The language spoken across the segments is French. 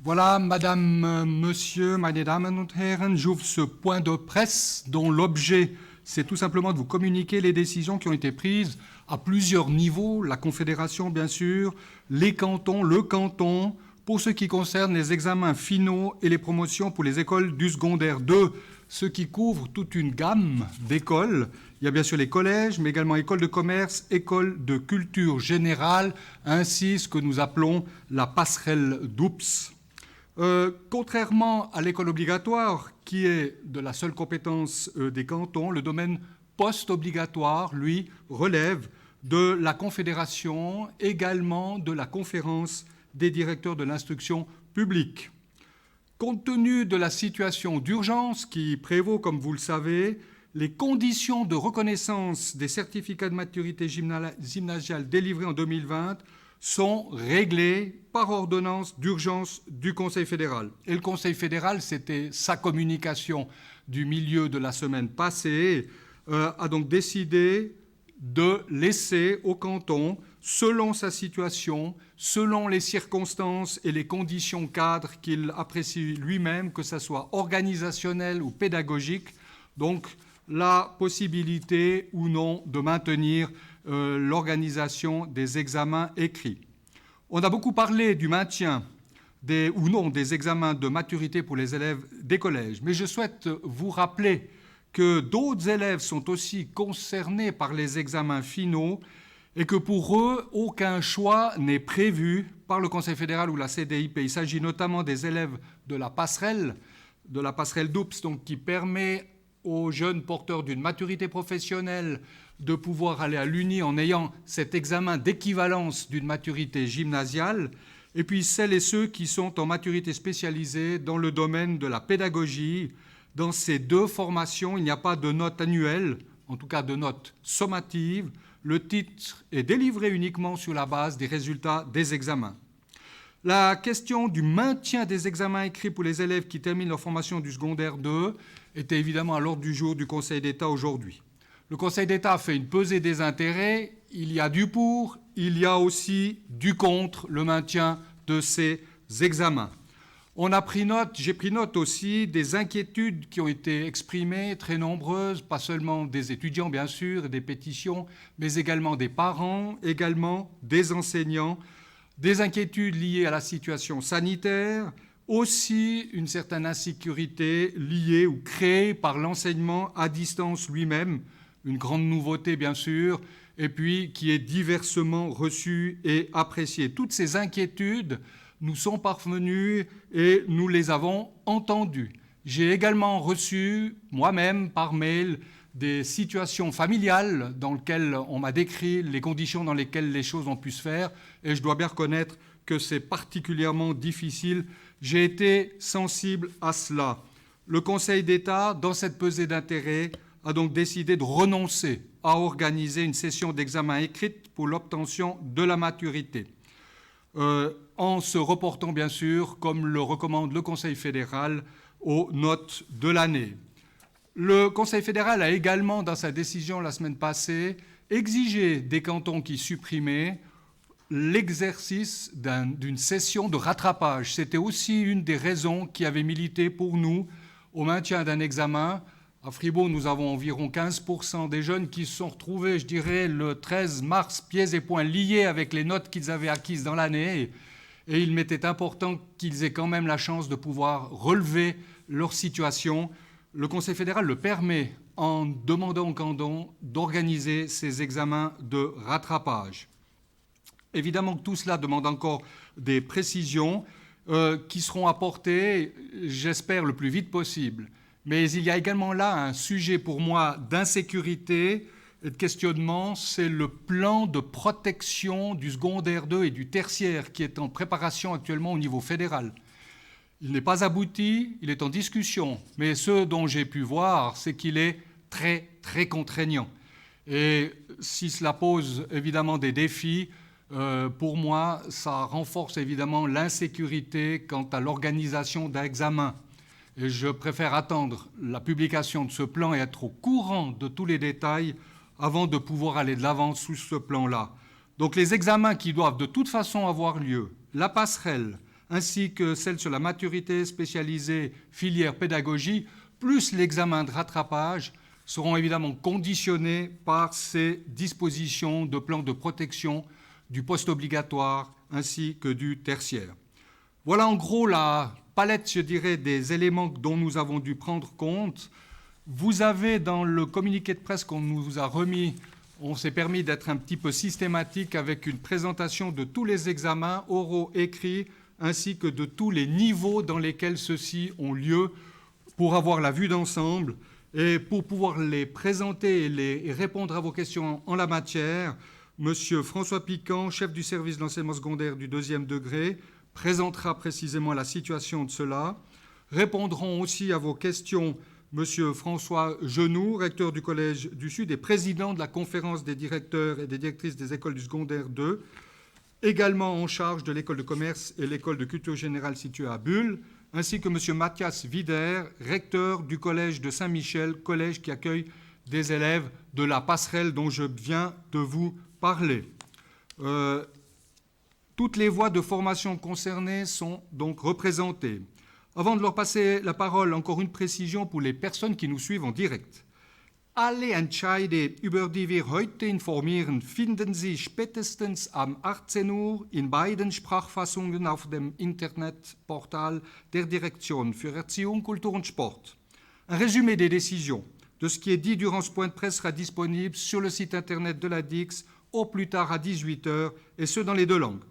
Voilà, Madame, Monsieur, meine Damen und Herren, j'ouvre ce point de presse dont l'objet, c'est tout simplement de vous communiquer les décisions qui ont été prises à plusieurs niveaux, la Confédération bien sûr, les cantons, le canton, pour ce qui concerne les examens finaux et les promotions pour les écoles du secondaire 2, ce qui couvre toute une gamme d'écoles. Il y a bien sûr les collèges, mais également écoles de commerce, écoles de culture générale, ainsi ce que nous appelons la passerelle d'OUPS. Contrairement à l'école obligatoire, qui est de la seule compétence des cantons, le domaine post-obligatoire, lui, relève de la Confédération, également de la conférence des directeurs de l'instruction publique. Compte tenu de la situation d'urgence qui prévaut, comme vous le savez, les conditions de reconnaissance des certificats de maturité gymnasiale délivrés en 2020 sont réglées par ordonnance d'urgence du Conseil fédéral. Et le Conseil fédéral, c'était sa communication du milieu de la semaine passée, a donc décidé de laisser au canton, selon sa situation, selon les circonstances et les conditions cadres qu'il apprécie lui-même, que ce soit organisationnel ou pédagogique, donc la possibilité ou non de maintenir l'organisation des examens écrits. On a beaucoup parlé du maintien ou non des examens de maturité pour les élèves des collèges, mais je souhaite vous rappeler que d'autres élèves sont aussi concernés par les examens finaux et que pour eux, aucun choix n'est prévu par le Conseil fédéral ou la CDIP. Il s'agit notamment des élèves de la passerelle d'OUPS, donc qui permet aux jeunes porteurs d'une maturité professionnelle de pouvoir aller à l'Uni en ayant cet examen d'équivalence d'une maturité gymnasiale, et puis celles et ceux qui sont en maturité spécialisée dans le domaine de la pédagogie. Dans ces deux formations, il n'y a pas de note annuelle, en tout cas de note sommative. Le titre est délivré uniquement sur la base des résultats des examens. La question du maintien des examens écrits pour les élèves qui terminent leur formation du secondaire 2 était évidemment à l'ordre du jour du Conseil d'État aujourd'hui. Le Conseil d'État a fait une pesée des intérêts. Il y a du pour, il y a aussi du contre le maintien de ces examens. J'ai pris note aussi des inquiétudes qui ont été exprimées, très nombreuses, pas seulement des étudiants bien sûr, et des pétitions, mais également des parents, également des enseignants, des inquiétudes liées à la situation sanitaire, aussi une certaine insécurité liée ou créée par l'enseignement à distance lui-même, une grande nouveauté bien sûr, et puis qui est diversement reçue et appréciée. Toutes ces inquiétudes nous sont parvenues et nous les avons entendues. J'ai également reçu moi-même par mail des situations familiales dans lesquelles on m'a décrit les conditions dans lesquelles les choses ont pu se faire, et je dois bien reconnaître que c'est particulièrement difficile. J'ai été sensible à cela. Le Conseil d'État, dans cette pesée d'intérêts, a donc décidé de renoncer à organiser une session d'examen écrite pour l'obtention de la maturité, en se reportant bien sûr, comme le recommande le Conseil fédéral, aux notes de l'année. Le Conseil fédéral a également, dans sa décision la semaine passée, exigé des cantons qui supprimaient l'exercice d'une session de rattrapage. C'était aussi une des raisons qui avait milité pour nous au maintien d'un examen. À Fribourg, nous avons environ 15% des jeunes qui se sont retrouvés, je dirais, le 13 mars, pieds et poings liés avec les notes qu'ils avaient acquises dans l'année. Et il m'était important qu'ils aient quand même la chance de pouvoir relever leur situation. Le Conseil fédéral le permet en demandant aux cantons d'organiser ces examens de rattrapage. Évidemment que tout cela demande encore des précisions qui seront apportées, j'espère, le plus vite possible. Mais il y a également là un sujet pour moi d'insécurité et de questionnement, c'est le plan de protection du secondaire 2 et du tertiaire qui est en préparation actuellement au niveau fédéral. Il n'est pas abouti, il est en discussion, mais ce dont j'ai pu voir, c'est qu'il est très, très contraignant. Et si cela pose évidemment des défis, pour moi, ça renforce évidemment l'insécurité quant à l'organisation d'un examen. Et je préfère attendre la publication de ce plan et être au courant de tous les détails avant de pouvoir aller de l'avant sous ce plan-là. Donc les examens qui doivent de toute façon avoir lieu, la passerelle, ainsi que celle sur la maturité spécialisée filière pédagogie, plus l'examen de rattrapage, seront évidemment conditionnés par ces dispositions de plan de protection du post-obligatoire ainsi que du tertiaire. Voilà en gros la palette, je dirais, des éléments dont nous avons dû prendre compte. Vous avez dans le communiqué de presse qu'on nous a remis, on s'est permis d'être un petit peu systématique avec une présentation de tous les examens oraux, écrits, ainsi que de tous les niveaux dans lesquels ceux-ci ont lieu pour avoir la vue d'ensemble et pour pouvoir les présenter et répondre à vos questions en la matière. Monsieur François Piquant, chef du service d'enseignement secondaire du 2e degré, présentera précisément la situation de cela. Répondront aussi à vos questions Monsieur François Genoux, recteur du Collège du Sud et président de la conférence des directeurs et des directrices des écoles du secondaire 2, également en charge de l'école de commerce et l'école de culture générale située à Bulle, ainsi que Monsieur Mathias Wider, recteur du Collège de Saint-Michel, collège qui accueille des élèves de la passerelle dont je viens de vous parler. Toutes les voies de formation concernées sont donc représentées. Avant de leur passer la parole, encore une précision pour les personnes qui nous suivent en direct. Alle Entscheide, über die wir heute informieren, finden Sie spätestens am 18 Uhr in beiden Sprachfassungen auf dem Internetportal der Direction für Erziehung, Kultur und Sport. Un résumé des décisions de ce qui est dit durant ce point de presse sera disponible sur le site internet de la DIX au plus tard à 18 h, et ce dans les 2 langues.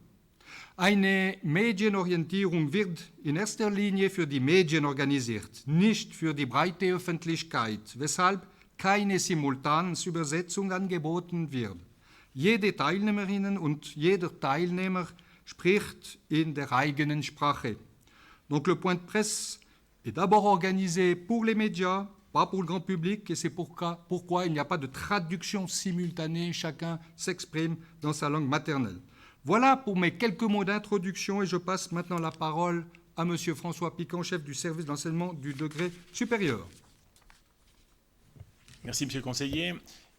Eine Medienorientierung wird in erster Linie für die Medien organisiert, nicht für die breite Öffentlichkeit, weshalb keine simultane Übersetzung angeboten wird. Jede Teilnehmerin und jeder Teilnehmer spricht in der eigenen Sprache. Donc le point de presse est d'abord organisé pour les médias, pas pour le grand public, et c'est pourquoi il n'y a pas de traduction simultanée, chacun s'exprime dans sa langue maternelle. Voilà pour mes quelques mots d'introduction et je passe maintenant la parole à M. François Piquant, chef du service d'enseignement du degré supérieur. Merci, Monsieur le conseiller.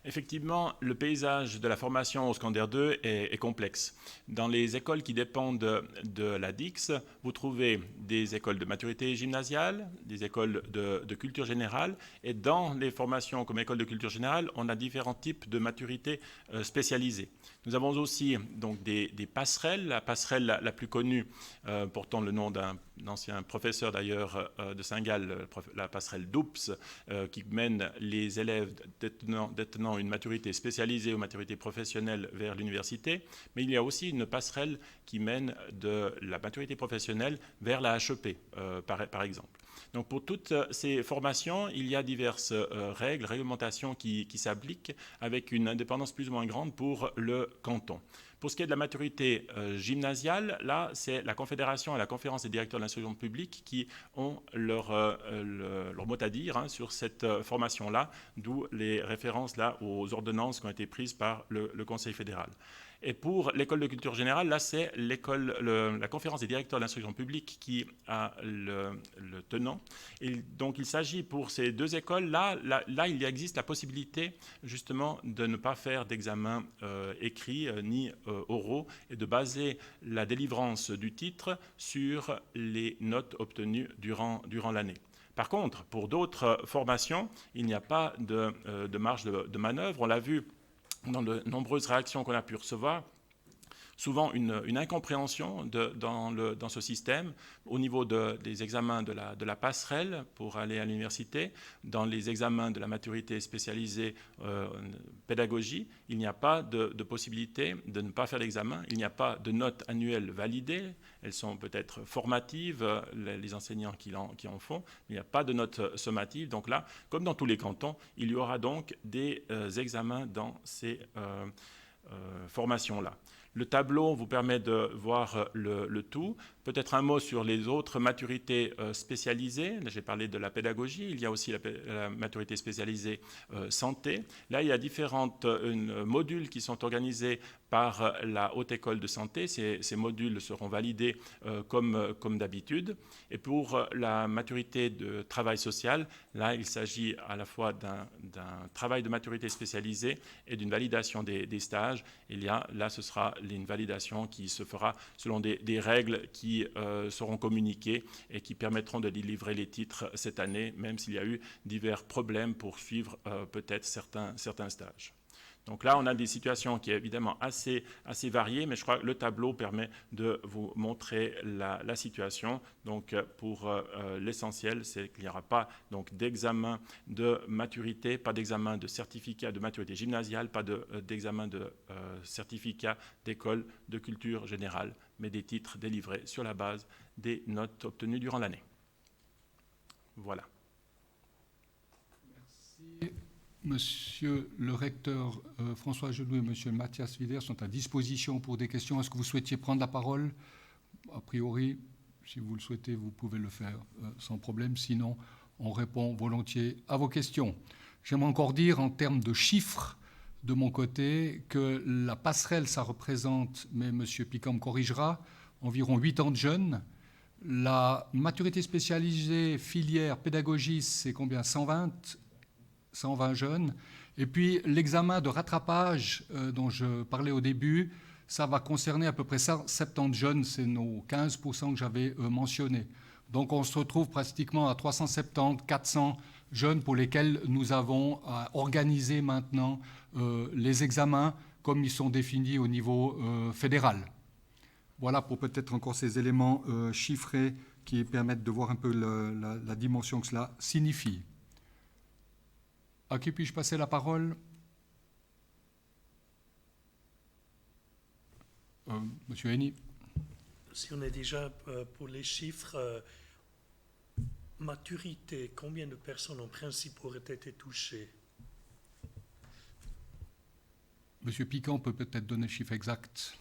Effectivement, le paysage de la formation au secondaire 2 est complexe. Dans les écoles qui dépendent de la DIX, vous trouvez des écoles de maturité gymnasiale, des écoles de culture générale, et dans les formations comme école de culture générale, on a différents types de maturité spécialisées. Nous avons aussi donc des passerelles. La passerelle la plus connue, portant le nom d'un ancien professeur d'ailleurs de Saint-Gall, la passerelle DOUPS, qui mène les élèves détenant une maturité spécialisée ou maturité professionnelle vers l'université. Mais il y a aussi une passerelle qui mène de la maturité professionnelle vers la HEP, par exemple. Donc pour toutes ces formations, il y a diverses règles, réglementations qui s'appliquent avec une indépendance plus ou moins grande pour le canton. Pour ce qui est de la maturité gymnasiale, là, c'est la Confédération et la Conférence des directeurs de l'instruction publique qui ont leur mot à dire sur cette formation-là, d'où les références là aux ordonnances qui ont été prises par le Conseil fédéral. Et pour l'école de culture générale, là, c'est la conférence des directeurs de l'instruction publique qui a le tenant. Et donc, il s'agit pour ces deux écoles-là, là, il existe la possibilité, justement, de ne pas faire d'examen écrit ni oraux et de baser la délivrance du titre sur les notes obtenues durant l'année. Par contre, pour d'autres formations, il n'y a pas de marge de manœuvre. On l'a vu dans de nombreuses réactions qu'on a pu recevoir, souvent une incompréhension dans ce système au niveau des examens de la passerelle pour aller à l'université. Dans les examens de la maturité spécialisée pédagogie, il n'y a pas de possibilité de ne pas faire l'examen. Il n'y a pas de notes annuelles validées. Elles sont peut-être formatives, les enseignants qui en font. Il n'y a pas de notes sommatives. Donc là, comme dans tous les cantons, il y aura donc des examens dans ces formations-là. Le tableau vous permet de voir le tout. Peut-être un mot sur les autres maturités spécialisées. Là, j'ai parlé de la pédagogie. Il y a aussi la maturité spécialisée santé. Là, il y a différents modules qui sont organisés par la Haute École de Santé. Ces modules seront validés comme d'habitude. Et pour la maturité de travail social, là, il s'agit à la fois d'un travail de maturité spécialisé et d'une validation des stages. Là, ce sera une validation qui se fera selon des règles qui seront communiquées et qui permettront de délivrer les titres cette année, même s'il y a eu divers problèmes pour suivre peut-être certains stages. Donc là, on a des situations qui sont évidemment assez variées, mais je crois que le tableau permet de vous montrer la situation. Donc pour l'essentiel, c'est qu'il n'y aura pas d'examen de maturité, pas d'examen de certificat de maturité gymnasiale, pas d'examen de certificat d'école de culture générale, mais des titres délivrés sur la base des notes obtenues durant l'année. Voilà. Merci. Monsieur le recteur François Genoux et monsieur Mathias Willer sont à disposition pour des questions. Est-ce que vous souhaitiez prendre la parole? A priori, si vous le souhaitez, vous pouvez le faire sans problème. Sinon, on répond volontiers à vos questions. J'aimerais encore dire en termes de chiffres de mon côté que la passerelle, ça représente, mais monsieur Piquant me corrigera, environ 8 ans de jeunes. La maturité spécialisée, filière, pédagogie, c'est combien? 120 jeunes. Et puis l'examen de rattrapage dont je parlais au début, ça va concerner à peu près 70 jeunes, c'est nos 15% que j'avais mentionné. Donc on se retrouve pratiquement à 370, 400 jeunes pour lesquels nous avons organisé maintenant les examens comme ils sont définis au niveau fédéral. Voilà pour peut-être encore ces éléments chiffrés qui permettent de voir un peu la dimension que cela signifie. À qui puis-je passer la parole? Monsieur Henny. Si on est déjà pour les chiffres, maturité, combien de personnes en principe auraient été touchées? Monsieur Piquant peut peut-être donner le chiffre exact.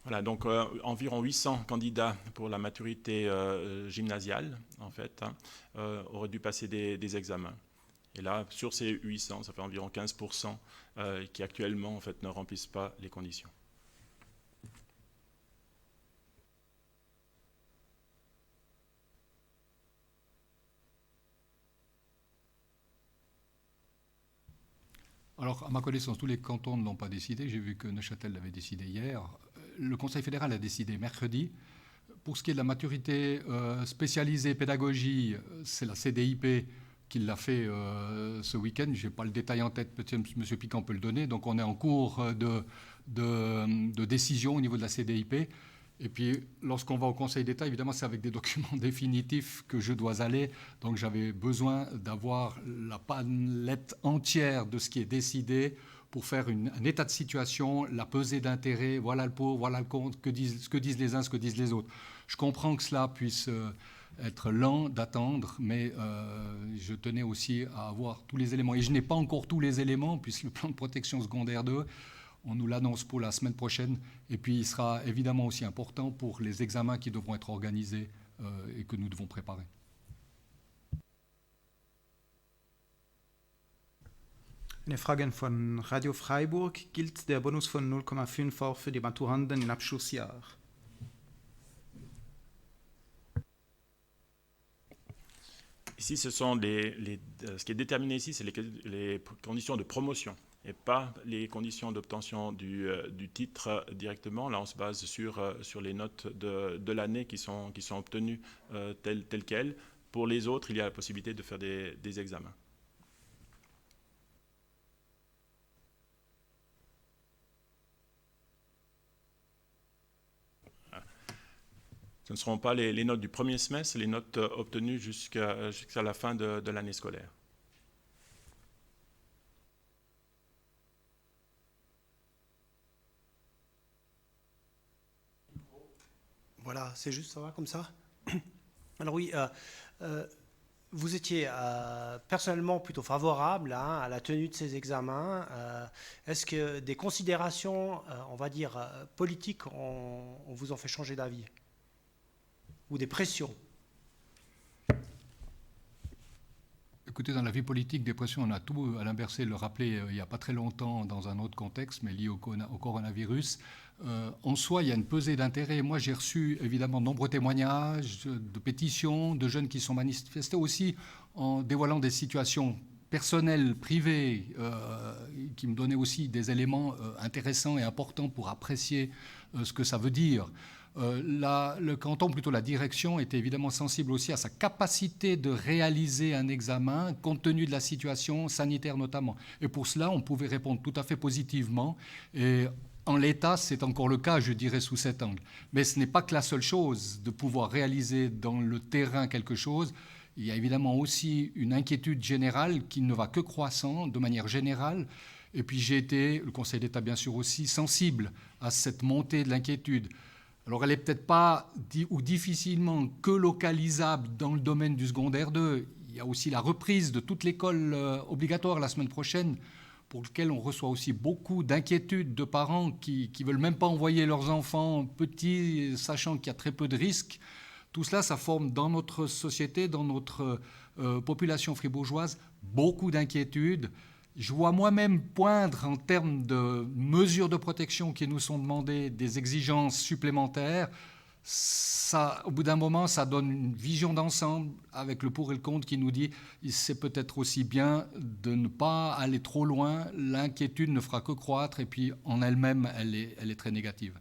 Voilà, donc environ 800 candidats pour la maturité gymnasiale, en fait, auraient dû passer des examens. Et là, sur ces 800, ça fait environ 15% qui actuellement en fait, ne remplissent pas les conditions. Alors, à ma connaissance, tous les cantons ne l'ont pas décidé. J'ai vu que Neuchâtel l'avait décidé hier. Le Conseil fédéral a décidé mercredi. Pour ce qui est de la maturité spécialisée pédagogie, c'est la CDIP qui l'a fait ce week-end. Je n'ai pas le détail en tête, peut-être M. Piquant peut le donner. Donc on est en cours de décision au niveau de la CDIP. Et puis lorsqu'on va au Conseil d'État, évidemment c'est avec des documents définitifs que je dois aller. Donc j'avais besoin d'avoir la palette entière de ce qui est décidé pour faire un état de situation, la pesée d'intérêt, voilà le pour, voilà le contre, ce que disent les uns, ce que disent les autres. Je comprends que cela puisse être lent d'attendre, mais je tenais aussi à avoir tous les éléments. Et je n'ai pas encore tous les éléments, puisque le plan de protection secondaire 2, on nous l'annonce pour la semaine prochaine. Et puis il sera évidemment aussi important pour les examens qui devront être organisés et que nous devons préparer. Eine Frage von Radio Freiburg. Gilt der Bonus von 0,5 auch für die Maturanden im Abschlussjahr? Ici, ce sont ce qui est déterminé ici, c'est les conditions de promotion et pas les conditions d'obtention du titre directement. Là, on se base sur les notes de l'année qui sont obtenues telles quelles. Pour les autres, il y a la possibilité de faire des examens. Ce ne seront pas les notes du premier semestre, c'est les notes obtenues jusqu'à la fin de l'année scolaire. Voilà, c'est juste, ça va comme ça? Alors oui, vous étiez personnellement plutôt favorable à la tenue de ces examens. Est-ce que des considérations, on va dire, politiques, on vous en fait changer d'avis? Ou des pressions? Écoutez, dans la vie politique, des pressions, on a tout. Alain Berset le rappelait il n'y a pas très longtemps dans un autre contexte, mais lié au coronavirus. En soi, il y a une pesée d'intérêt. Moi, j'ai reçu évidemment de nombreux témoignages, de pétitions, de jeunes qui sont manifestés aussi en dévoilant des situations personnelles, privées, qui me donnaient aussi des éléments intéressants et importants pour apprécier ce que ça veut dire. Le canton, plutôt la direction, était évidemment sensible aussi à sa capacité de réaliser un examen, compte tenu de la situation sanitaire notamment. Et pour cela, on pouvait répondre tout à fait positivement. Et en l'état, c'est encore le cas, je dirais, sous cet angle. Mais ce n'est pas que la seule chose de pouvoir réaliser dans le terrain quelque chose. Il y a évidemment aussi une inquiétude générale qui ne va que croissant de manière générale. Et puis j'ai été, le Conseil d'État bien sûr aussi, sensible à cette montée de l'inquiétude. Alors elle n'est peut-être pas ou difficilement que localisable dans le domaine du secondaire 2. Il y a aussi la reprise de toute l'école obligatoire la semaine prochaine, pour lequel on reçoit aussi beaucoup d'inquiétudes de parents qui ne veulent même pas envoyer leurs enfants petits, sachant qu'il y a très peu de risques. Tout cela, ça forme dans notre société, dans notre population fribourgeoise, beaucoup d'inquiétudes. Je vois moi-même poindre en termes de mesures de protection qui nous sont demandées des exigences supplémentaires. Ça, au bout d'un moment, ça donne une vision d'ensemble avec le pour et le contre qui nous dit c'est peut-être aussi bien de ne pas aller trop loin. L'inquiétude ne fera que croître et puis en elle-même, elle est très négative.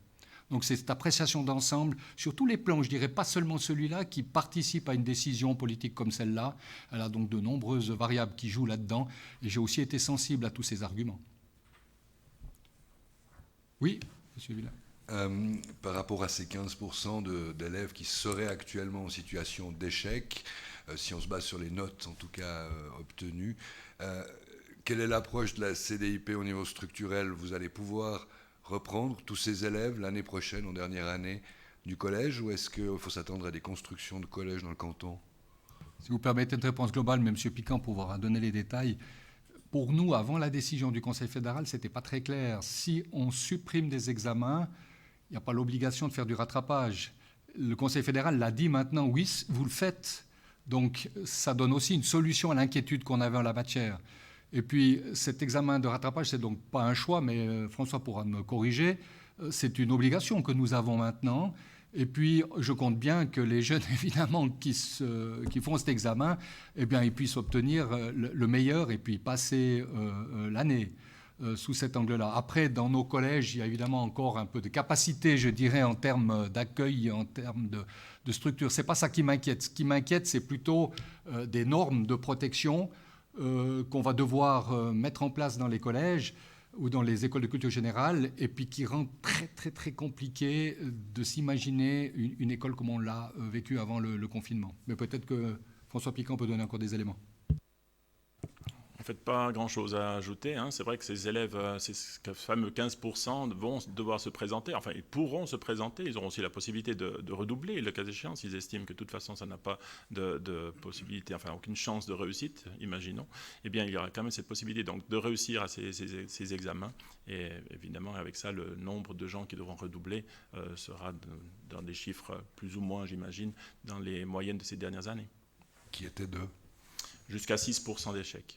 Donc c'est cette appréciation d'ensemble sur tous les plans, je dirais pas seulement celui-là, qui participe à une décision politique comme celle-là. Elle a donc de nombreuses variables qui jouent là-dedans et j'ai aussi été sensible à tous ces arguments. Oui, M. Villa. Par rapport à ces 15% d'élèves qui seraient actuellement en situation d'échec, si on se base sur les notes en tout cas obtenues, quelle est l'approche de la CDIP au niveau structurel? Vous allez pouvoir reprendre tous ces élèves l'année prochaine, en dernière année du collège, ou est-ce qu'il faut s'attendre à des constructions de collèges dans le canton? Si vous permettez une réponse globale, mais M. Piquant pourra donner les détails. Pour nous, avant la décision du Conseil fédéral, ce n'était pas très clair. Si on supprime des examens, il n'y a pas l'obligation de faire du rattrapage. Le Conseil fédéral l'a dit maintenant, oui, vous le faites. Donc ça donne aussi une solution à l'inquiétude qu'on avait en la matière. Et puis cet examen de rattrapage, c'est donc pas un choix, mais François pourra me corriger, c'est une obligation que nous avons maintenant. Et puis je compte bien que les jeunes, évidemment, qui font cet examen, eh bien, ils puissent obtenir le meilleur et puis passer l'année sous cet angle-là. Après, dans nos collèges, il y a évidemment encore un peu de capacité, je dirais, en termes d'accueil, en termes de structure. Ce n'est pas ça qui m'inquiète. Ce qui m'inquiète, c'est plutôt des normes de protection qu'on va devoir mettre en place dans les collèges ou dans les écoles de culture générale, et puis qui rend très, très, très compliqué de s'imaginer une école comme on l'a vécu avant le confinement. Mais peut-être que François Piquant peut donner encore des éléments. En fait, pas grand-chose à ajouter. C'est vrai que ces élèves, ces fameux 15% vont devoir se présenter. Enfin, ils pourront se présenter. Ils auront aussi la possibilité de redoubler, le cas échéant, s'ils estiment que de toute façon, ça n'a pas de possibilité, enfin, aucune chance de réussite, imaginons. Eh bien, il y aura quand même cette possibilité donc, de réussir à ces examens. Et évidemment, avec ça, le nombre de gens qui devront redoubler sera dans des chiffres plus ou moins, j'imagine, dans les moyennes de ces dernières années. Qui étaient de jusqu'à 6% d'échecs.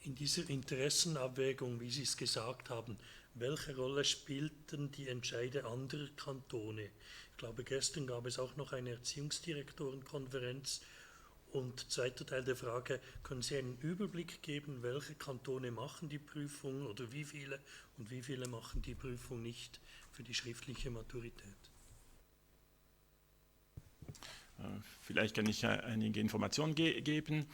In dieser Interessenabwägung, wie Sie es gesagt haben, welche Rolle spielten die Entscheide anderer Kantone? Ich glaube, gestern gab es auch noch eine Erziehungsdirektorenkonferenz. Und zweiter Teil der Frage, können Sie einen Überblick geben, welche Kantone machen die Prüfung oder wie viele und wie viele machen die Prüfung nicht für die schriftliche Maturität? Vielleicht kann ich einige Informationen geben.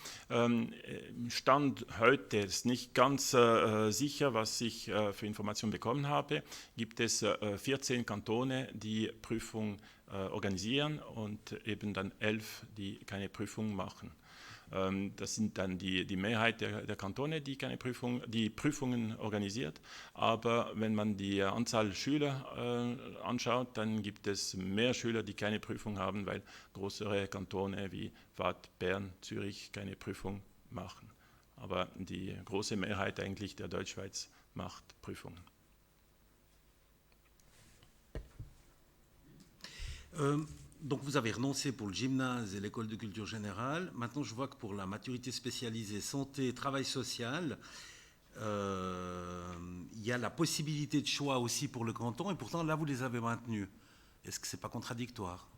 Stand heute ist nicht ganz sicher, was ich für Informationen bekommen habe. Gibt es 14 Kantone, die Prüfung organisieren und eben dann 11, die keine Prüfung machen. Das sind dann die Mehrheit der Kantone, die Prüfungen organisiert. Aber wenn man die Anzahl Schüler anschaut, dann gibt es mehr Schüler, die keine Prüfung haben, weil größere Kantone wie Waadt, Bern, Zürich keine Prüfung machen. Aber die große Mehrheit eigentlich der Deutschschweiz macht Prüfungen. Donc vous avez renoncé pour le gymnase et l'école de culture générale. Maintenant, je vois que pour la maturité spécialisée santé et travail social, il y a la possibilité de choix aussi pour le canton, et pourtant là, vous les avez maintenus. Est-ce que ce n'est pas contradictoire?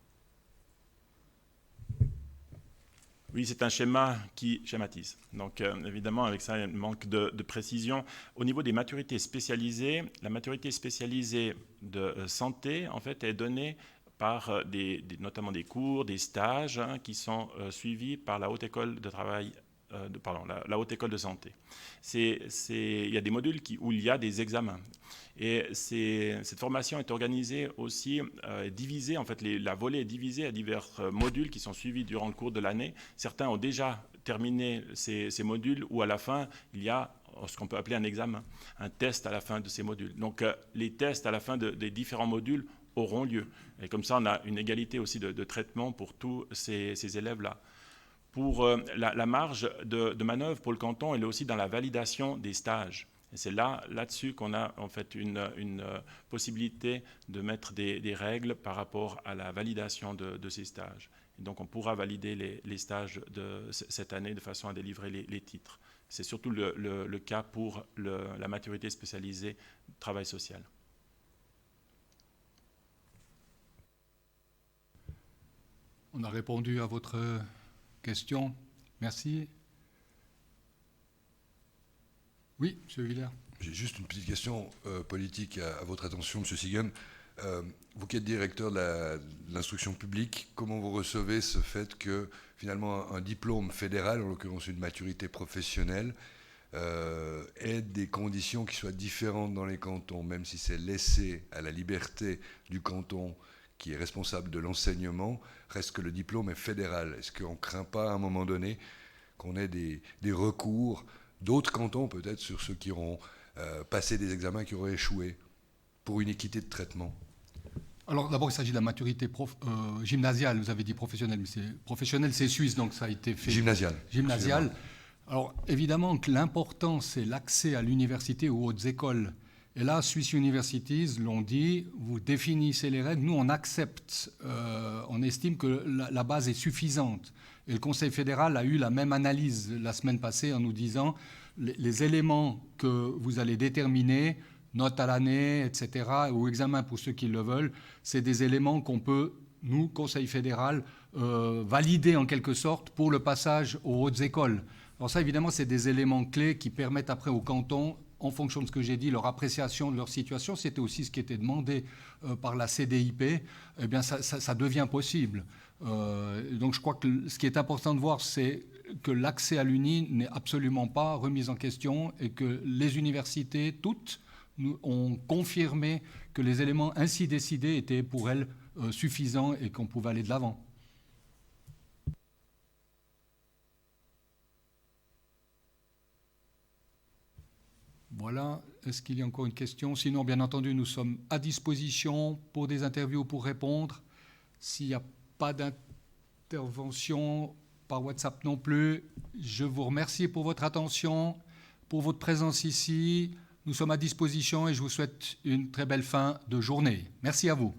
Oui, c'est un schéma qui schématise. Donc, évidemment, avec ça, il y a un manque de précision. Au niveau des maturités spécialisées, la maturité spécialisée de santé, en fait, est donnée par notamment des cours, des stages qui sont suivis par la Haute École de travail, la Haute École de santé. Il y a des modules où il y a des examens. Et cette formation est organisée aussi, divisée, en fait, la volée est divisée à divers modules qui sont suivis durant le cours de l'année. Certains ont déjà terminé ces modules où à la fin, il y a ce qu'on peut appeler un examen, un test à la fin de ces modules. Donc, les tests à la fin des différents modules auront lieu. Et comme ça, on a une égalité aussi de traitement pour tous ces élèves-là. Pour la marge de manœuvre pour le canton, elle est aussi dans la validation des stages. Et c'est là-dessus qu'on a en fait une possibilité de mettre des règles par rapport à la validation de ces stages. Et donc on pourra valider les stages de cette année de façon à délivrer les titres. C'est surtout le cas pour la maturité spécialisée travail social. On a répondu à votre question. Merci. Oui, M. Villers. J'ai juste une petite question politique à votre attention, M. Siguen. Vous qui êtes directeur de l'instruction publique, comment vous recevez ce fait que finalement un diplôme fédéral, en l'occurrence une maturité professionnelle, ait des conditions qui soient différentes dans les cantons, même si c'est laissé à la liberté du canton qui est responsable de l'enseignement, reste que le diplôme est fédéral. Est-ce qu'on ne craint pas à un moment donné qu'on ait des recours d'autres cantons peut-être sur ceux qui auront passé des examens qui auraient échoué pour une équité de traitement? Alors d'abord, il s'agit de la maturité gymnasiale. Vous avez dit professionnelle, mais professionnel, c'est suisse, donc ça a été fait. Gymnasial. Alors évidemment que l'important, c'est l'accès à l'université ou aux hautes écoles. Et là, Swiss Universities l'ont dit, vous définissez les règles, nous on accepte, on estime que la base est suffisante. Et le Conseil fédéral a eu la même analyse la semaine passée en nous disant les éléments que vous allez déterminer, notes à l'année, etc., ou examen pour ceux qui le veulent, c'est des éléments qu'on peut, nous, Conseil fédéral, valider en quelque sorte pour le passage aux hautes écoles. Alors ça, évidemment, c'est des éléments clés qui permettent après aux cantons, en fonction de ce que j'ai dit, leur appréciation de leur situation, c'était aussi ce qui était demandé par la CDIP, eh bien ça devient possible. Donc je crois que ce qui est important de voir, c'est que l'accès à l'UNI n'est absolument pas remis en question et que les universités, toutes, ont confirmé que les éléments ainsi décidés étaient pour elles suffisants et qu'on pouvait aller de l'avant. Voilà, est-ce qu'il y a encore une question? Sinon, bien entendu, nous sommes à disposition pour des interviews, pour répondre. S'il n'y a pas d'intervention par WhatsApp non plus, je vous remercie pour votre attention, pour votre présence ici. Nous sommes à disposition et je vous souhaite une très belle fin de journée. Merci à vous.